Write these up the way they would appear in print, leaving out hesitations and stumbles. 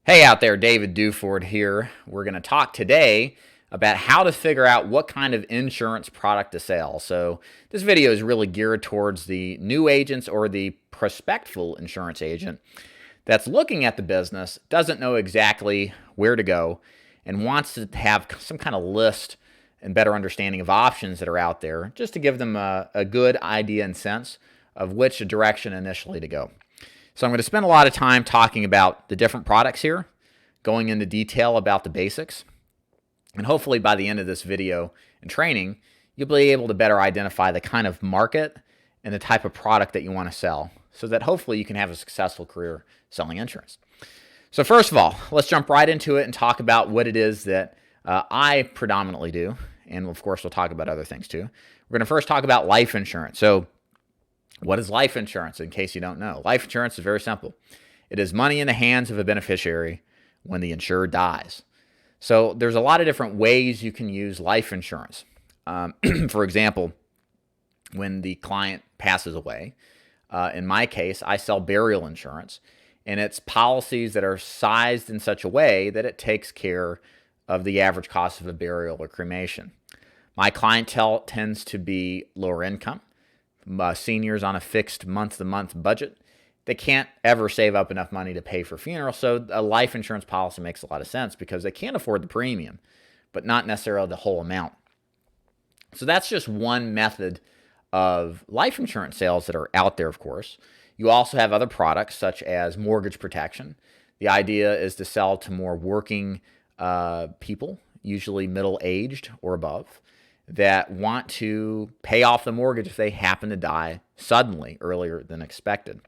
Hey out there, David Duford here. We're going to talk today about how to figure out what kind of insurance product to sell. So this video is really geared towards the new agents or the prospectful insurance agent that's looking at the business, doesn't know exactly where to go, and wants to have some kind of list and better understanding of options that are out there just to give them a good idea and sense of which direction initially to go. So I'm going to spend a lot of time talking about the different products here, going into detail about the basics, and hopefully by the end of this video and training, you'll be able to better identify the kind of market and the type of product that you want to sell so that hopefully you can have a successful career selling insurance. So first of all, let's jump right into it and talk about what it is that I predominantly do, and of course we'll talk about other things too. We're going to first talk about life insurance. So what is life insurance, in case you don't know? Life insurance is very simple. It is money in the hands of a beneficiary when the insured dies. So there's a lot of different ways you can use life insurance. For example, when the client passes away, in my case, I sell burial insurance, and it's policies that are sized in such a way that it takes care of the average cost of a burial or cremation. My clientele tends to be lower income. Seniors on a fixed month-to-month budget. They can't ever save up enough money to pay for funeral, so a life insurance policy makes a lot of sense because they can't afford the premium, but not necessarily the whole amount. So that's just one method of life insurance sales that are out there, of course. You also have other products such as mortgage protection. The idea is to sell to more working people, usually middle-aged or above, that want to pay off the mortgage if they happen to die suddenly, earlier than expected.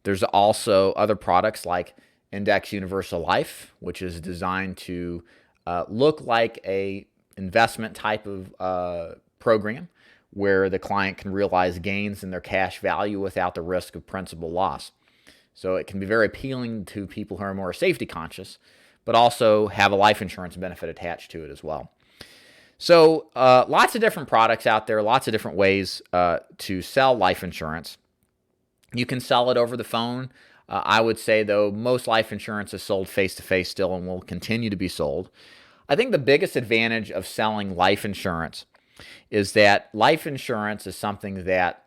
There's also other products like Index Universal Life, which is designed to look like a investment type of program where the client can realize gains in their cash value without the risk of principal loss. So it can be very appealing to people who are more safety conscious, but also have a life insurance benefit attached to it as well. So lots of different products out there, lots of different ways to sell life insurance. You can sell it over the phone. I would say, though, most life insurance is sold face-to-face still and will continue to be sold. I think the biggest advantage of selling life insurance is that life insurance is something that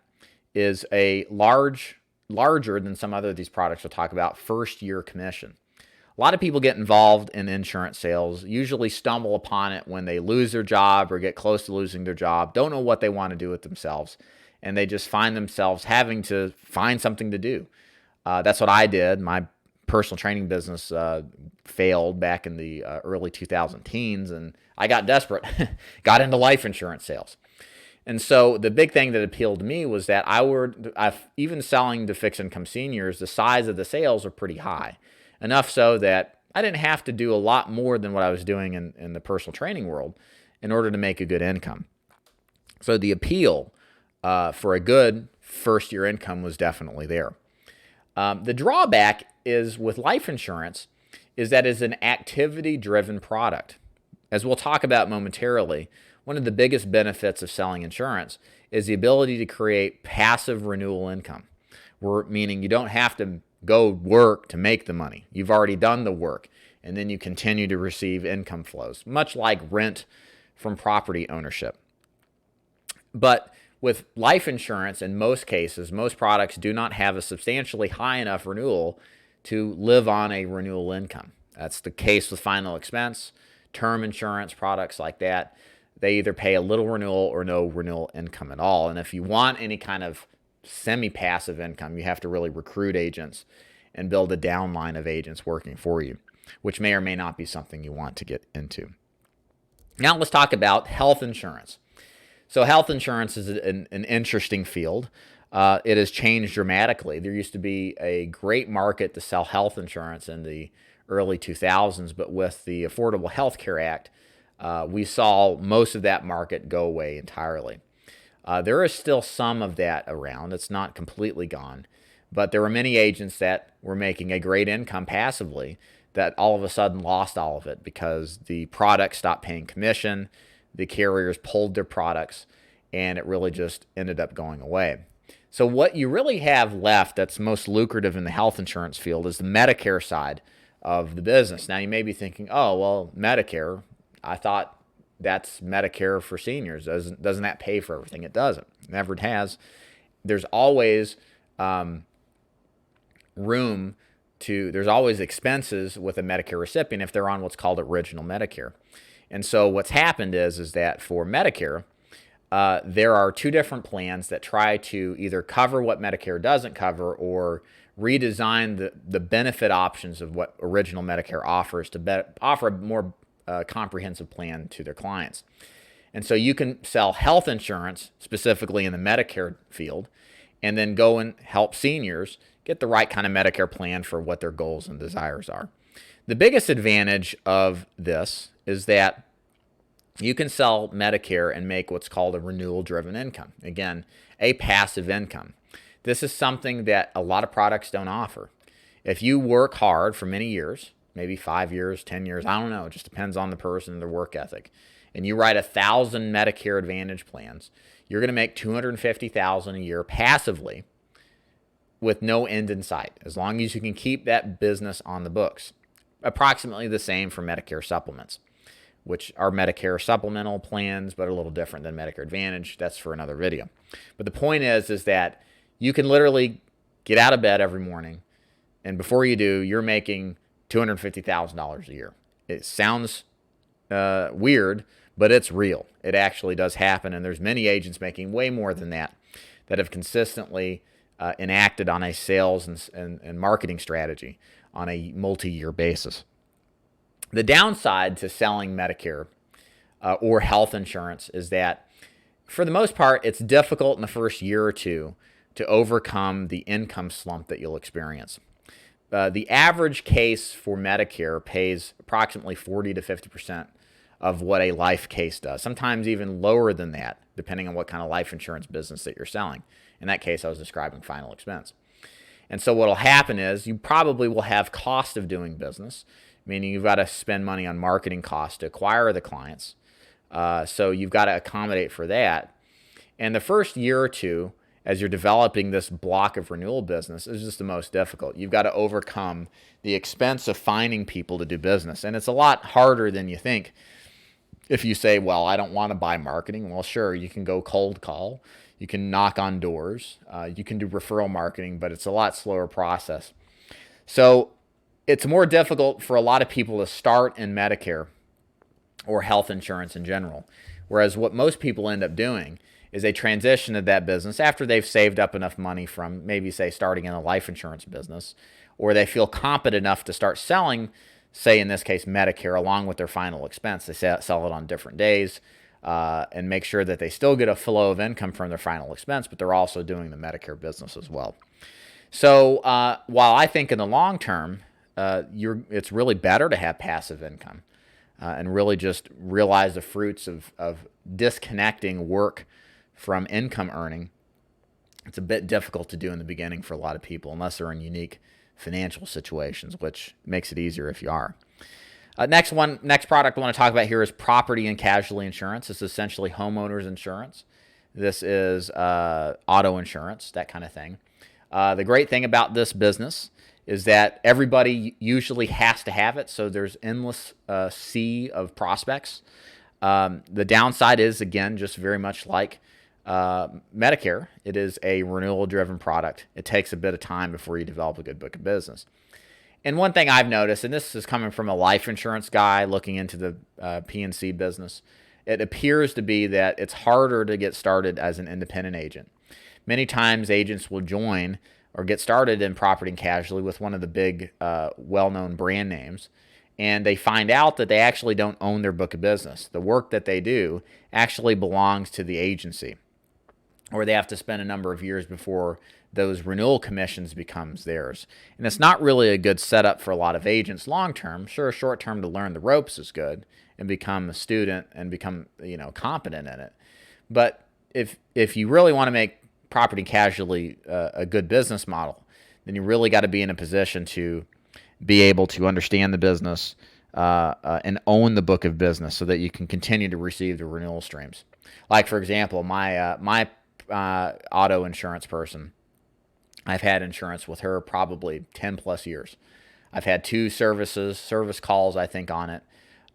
is a larger than some other of these products we'll talk about, first-year commission. A lot of people get involved in insurance sales, usually stumble upon it when they lose their job or get close to losing their job, don't know what they want to do with themselves, and they just find themselves having to find something to do. That's what I did. My personal training business failed back in the early 2010s, and I got desperate, got into life insurance sales. And so the big thing that appealed to me was that even selling to fixed income seniors, the size of the sales are pretty high. Enough so that I didn't have to do a lot more than what I was doing in the personal training world in order to make a good income. So the appeal for a good first-year income was definitely there. The drawback is with life insurance is that it's an activity-driven product. As we'll talk about momentarily, one of the biggest benefits of selling insurance is the ability to create passive renewal income, meaning you don't have to go work to make the money. You've already done the work, and then you continue to receive income flows, much like rent from property ownership. But with life insurance, in most cases, most products do not have a substantially high enough renewal to live on a renewal income. That's the case with final expense, term insurance products like that. They either pay a little renewal or no renewal income at all. And if you want any kind of semi-passive income, you have to really recruit agents and build a downline of agents working for you, which may or may not be something you want to get into. Now let's talk about health insurance. So health insurance is an interesting field. It has changed dramatically. There used to be a great market to sell health insurance in the early 2000s, but with the Affordable Health Care Act, we saw most of that market go away entirely. There is still some of that around. It's not completely gone. But there were many agents that were making a great income passively that all of a sudden lost all of it because the product stopped paying commission, the carriers pulled their products, and it really just ended up going away. So what you really have left that's most lucrative in the health insurance field is the Medicare side of the business. Now, you may be thinking, oh, well, Medicare, I thought that's Medicare for seniors. Doesn't that pay for everything? It doesn't. Never has. There's always there's always expenses with a Medicare recipient if they're on what's called original Medicare. And so what's happened is that for Medicare, there are two different plans that try to either cover what Medicare doesn't cover or redesign the benefit options of what original Medicare offers to offer a more comprehensive plan to their clients. And so you can sell health insurance specifically in the Medicare field and then go and help seniors get the right kind of Medicare plan for what their goals and desires are. The biggest advantage of this is that you can sell Medicare and make what's called a renewal-driven income. Again, a passive income. This is something that a lot of products don't offer. If you work hard for many years, maybe 5 years, 10 years, I don't know, it just depends on the person and their work ethic, and you write 1,000 Medicare Advantage plans, you're going to make $250,000 a year passively with no end in sight, as long as you can keep that business on the books. Approximately the same for Medicare supplements, which are Medicare supplemental plans, but a little different than Medicare Advantage. That's for another video. But the point is that you can literally get out of bed every morning, and before you do, you're making $250,000 a year. It sounds weird, but it's real. It actually does happen, and there's many agents making way more than that have consistently enacted on a sales and marketing strategy on a multi-year basis. The downside to selling Medicare or health insurance is that, for the most part, it's difficult in the first year or two to overcome the income slump that you'll experience. The average case for Medicare pays approximately 40 to 50% of what a life case does, sometimes even lower than that, depending on what kind of life insurance business that you're selling. In that case, I was describing final expense. And so what will happen is you probably will have cost of doing business, meaning you've got to spend money on marketing costs to acquire the clients. So you've got to accommodate for that. And the first year or two, as you're developing this block of renewal business, is just the most difficult. You've got to overcome the expense of finding people to do business. And it's a lot harder than you think. If you say, well, I don't want to buy marketing, well, sure, you can go cold call. You can knock on doors. You can do referral marketing, but it's a lot slower process. So it's more difficult for a lot of people to start in Medicare or health insurance in general. Whereas what most people end up doing is they transition to that business after they've saved up enough money from maybe, say, starting in a life insurance business, or they feel competent enough to start selling, say in this case, Medicare along with their final expense. They sell it on different days and make sure that they still get a flow of income from their final expense, but they're also doing the Medicare business as well. So while I think in the long term, it's really better to have passive income and really just realize the fruits of disconnecting work from income earning, it's a bit difficult to do in the beginning for a lot of people unless they're in unique financial situations, which makes it easier if you are. Next product I want to talk about here is property and casualty insurance. It's essentially homeowners insurance. This is auto insurance, that kind of thing. The great thing about this business is that everybody usually has to have it, so there's endless sea of prospects. The downside is, again, just very much like Medicare. It is a renewal-driven product. It takes a bit of time before you develop a good book of business. And one thing I've noticed, and this is coming from a life insurance guy looking into the P&C business, it appears to be that it's harder to get started as an independent agent. Many times agents will join or get started in property and casualty with one of the big well-known brand names, and they find out that they actually don't own their book of business. The work that they do actually belongs to the agency, or they have to spend a number of years before those renewal commissions becomes theirs. And it's not really a good setup for a lot of agents long term. Sure, short term to learn the ropes is good and become a student and become, competent in it. But if you really want to make property casualty a good business model, then you really got to be in a position to be able to understand the business and own the book of business so that you can continue to receive the renewal streams. Like, for example, my auto insurance person, I've had insurance with her probably 10 plus years. I've had 2 service calls, I think, on it.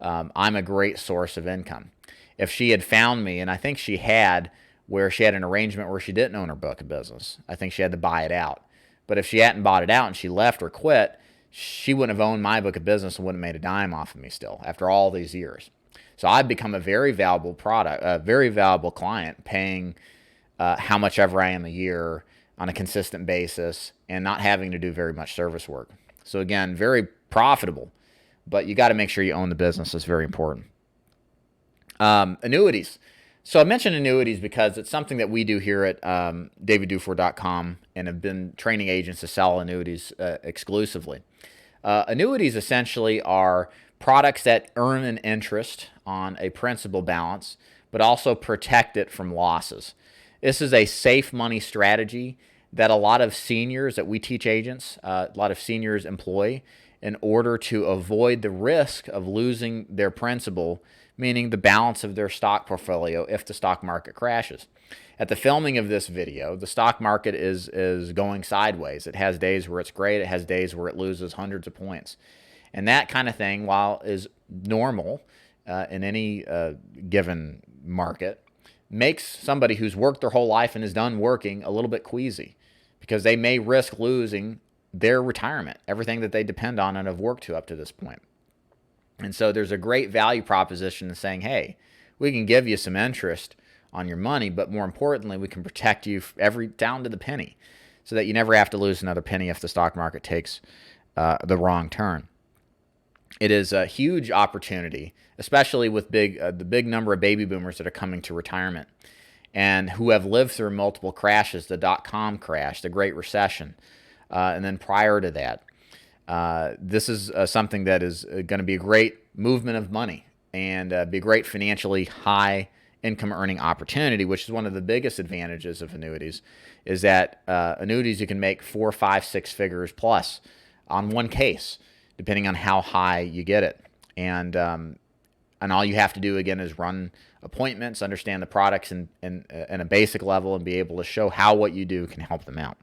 I'm a great source of income. If she had found me, and I think she had, where she had an arrangement where she didn't own her book of business, I think she had to buy it out. But if she hadn't bought it out and she left or quit, she wouldn't have owned my book of business and wouldn't have made a dime off of me still after all these years. So I've become a very valuable product, a very valuable client, paying how much ever I am a year on a consistent basis and not having to do very much service work. So again, very profitable, but you got to make sure you own the business. It's very important. Annuities. So I mentioned annuities because it's something that we do here at davidduford.com and have been training agents to sell annuities exclusively. Annuities essentially are products that earn an interest on a principal balance, but also protect it from losses. This is a safe money strategy that a lot of seniors that we teach agents, a lot of seniors employ in order to avoid the risk of losing their principal, meaning the balance of their stock portfolio if the stock market crashes. At the filming of this video, the stock market is going sideways. It has days where it's great. It has days where it loses hundreds of points. And that kind of thing, while is normal in any given market, makes somebody who's worked their whole life and is done working a little bit queasy because they may risk losing their retirement, everything that they depend on and have worked to up to this point. And so there's a great value proposition in saying, hey, we can give you some interest on your money, but more importantly, we can protect you down to the penny so that you never have to lose another penny if the stock market takes the wrong turn. It is a huge opportunity, especially with the big number of baby boomers that are coming to retirement and who have lived through multiple crashes, the dot-com crash, the Great Recession, and then prior to that. This is something that is going to be a great movement of money and be a great financially high income earning opportunity, which is one of the biggest advantages of annuities, is that annuities you can make 4, 5, 6 figures plus on one case, depending on how high you get it. And all you have to do, again, is run appointments, understand the products in a basic level, and be able to show how what you do can help them out.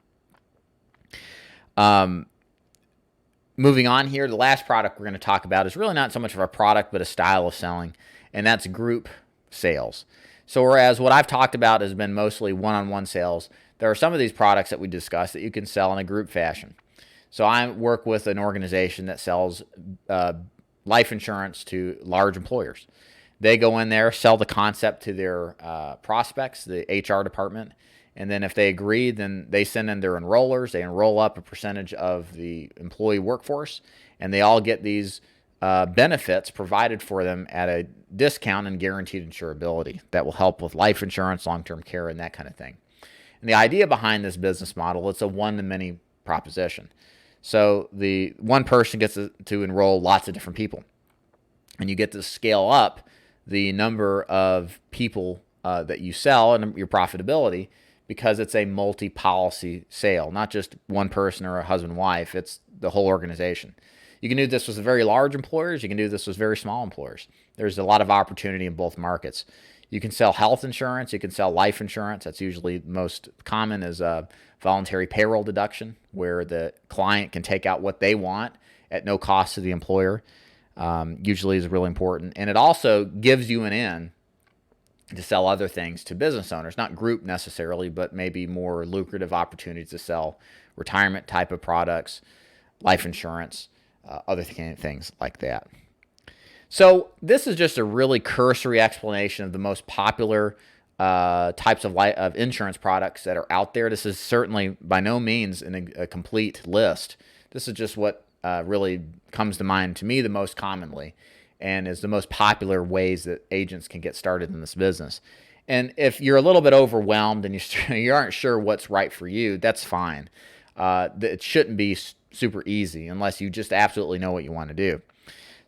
Moving on here, the last product we're going to talk about is really not so much of a product, but a style of selling, and that's group sales. So whereas what I've talked about has been mostly one-on-one sales, there are some of these products that we discussed that you can sell in a group fashion. So I work with an organization that sells life insurance to large employers. They go in there, sell the concept to their prospects, the HR department, and then if they agree, then they send in their enrollers. They enroll up a percentage of the employee workforce, and they all get these benefits provided for them at a discount and guaranteed insurability that will help with life insurance, long-term care, and that kind of thing. And the idea behind this business model, it's a one-to-many proposition. So the one person gets to enroll lots of different people, and you get to scale up the number of people that you sell and your profitability, because it's a multi-policy sale, not just one person or a husband-wife. It's the whole organization. You can do this with very large employers. You can do this with very small employers. There's a lot of opportunity in both markets. You can sell health insurance. You can sell life insurance. That's usually most common is a voluntary payroll deduction, where the client can take out what they want at no cost to the employer. Usually is really important. And it also gives you an in to sell other things to business owners, not group necessarily, but maybe more lucrative opportunities to sell retirement type of products, life insurance, other things like that. So this is just a really cursory explanation of the most popular types of insurance products that are out there. This is certainly by no means a complete list. This is just what really comes to mind to me the most commonly, and is the most popular ways that agents can get started in this business. And if you're a little bit overwhelmed and you aren't sure what's right for you, that's fine. It shouldn't be super easy unless you just absolutely know what you want to do.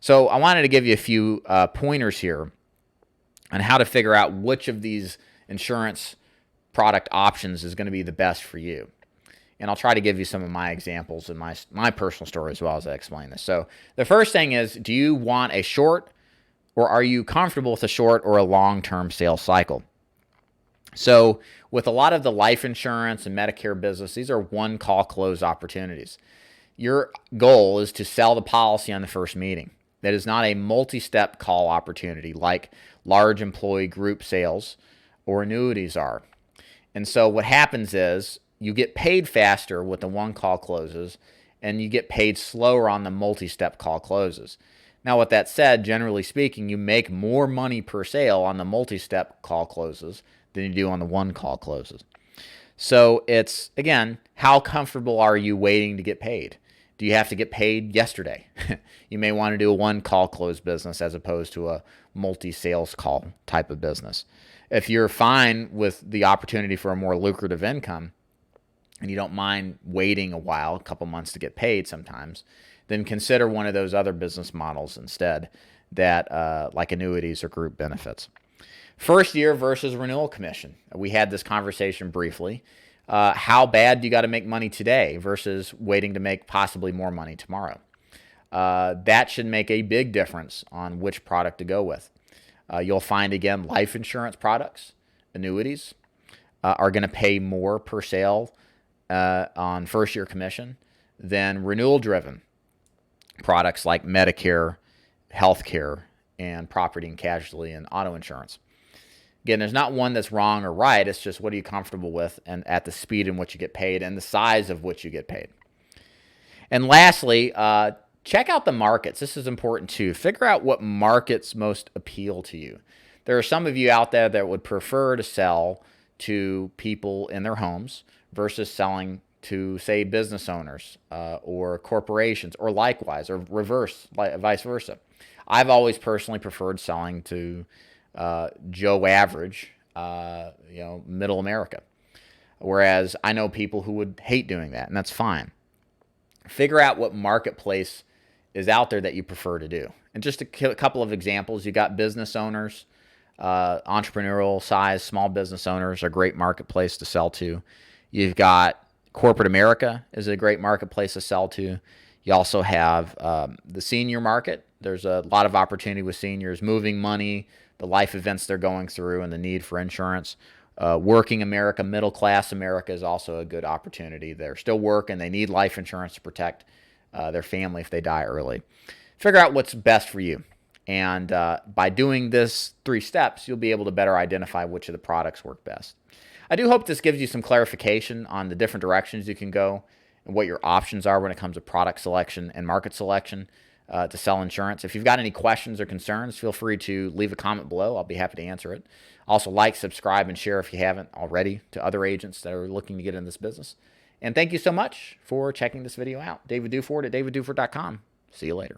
So I wanted to give you a few pointers here on how to figure out which of these insurance product options is going to be the best for you. And I'll try to give you some of my examples and my personal story as well as I explain this. So the first thing is, do you want a short, or are you comfortable with a short or a long-term sales cycle? So with a lot of the life insurance and Medicare business, these are one-call close opportunities. Your goal is to sell the policy on the first meeting. That is not a multi-step call opportunity like large employee group sales or annuities are. And so what happens is you get paid faster with the one call closes, and you get paid slower on the multi-step call closes. Now, with that said, generally speaking, you make more money per sale on the multi-step call closes than you do on the one call closes. So it's, again, how comfortable are you waiting to get paid? Do you have to get paid yesterday? You may want to do a one call close business as opposed to a multi-sales call type of business. If you're fine with the opportunity for a more lucrative income and you don't mind waiting a while, a couple months to get paid sometimes, then consider one of those other business models instead, that like annuities or group benefits. First year versus renewal commission. We had this conversation briefly. How bad do you got to make money today versus waiting to make possibly more money tomorrow? That should make a big difference on which product to go with. You'll find, again, life insurance products, annuities, are going to pay more per sale on first year commission than renewal-driven products like Medicare, healthcare, and property and casualty and auto insurance. Again, there's not one that's wrong or right. It's just what are you comfortable with and at the speed in which you get paid and the size of which you get paid. And lastly, check out the markets. This is important too. Figure out what markets most appeal to you. There are some of you out there that would prefer to sell to people in their homes versus selling to, say, business owners or corporations, or likewise, or vice versa. I've always personally preferred selling to Joe Average, middle America. Whereas I know people who would hate doing that, and that's fine. Figure out what marketplace is out there that you prefer to do. And just a couple of examples, you got business owners, entrepreneurial size, small business owners are a great marketplace to sell to. You've got corporate America is a great marketplace to sell to. You also have the senior market. There's a lot of opportunity with seniors, moving money, the life events they're going through, and the need for insurance. Working America, middle class America is also a good opportunity. They're still working. They need life insurance to protect their family if they die early. Figure out what's best for you. And by doing this 3 steps, you'll be able to better identify which of the products work best. I do hope this gives you some clarification on the different directions you can go and what your options are when it comes to product selection and market selection to sell insurance. If you've got any questions or concerns, feel free to leave a comment below. I'll be happy to answer it. Also, like, subscribe, and share if you haven't already to other agents that are looking to get in this business. And thank you so much for checking this video out. David Duford at davidduford.com. See you later.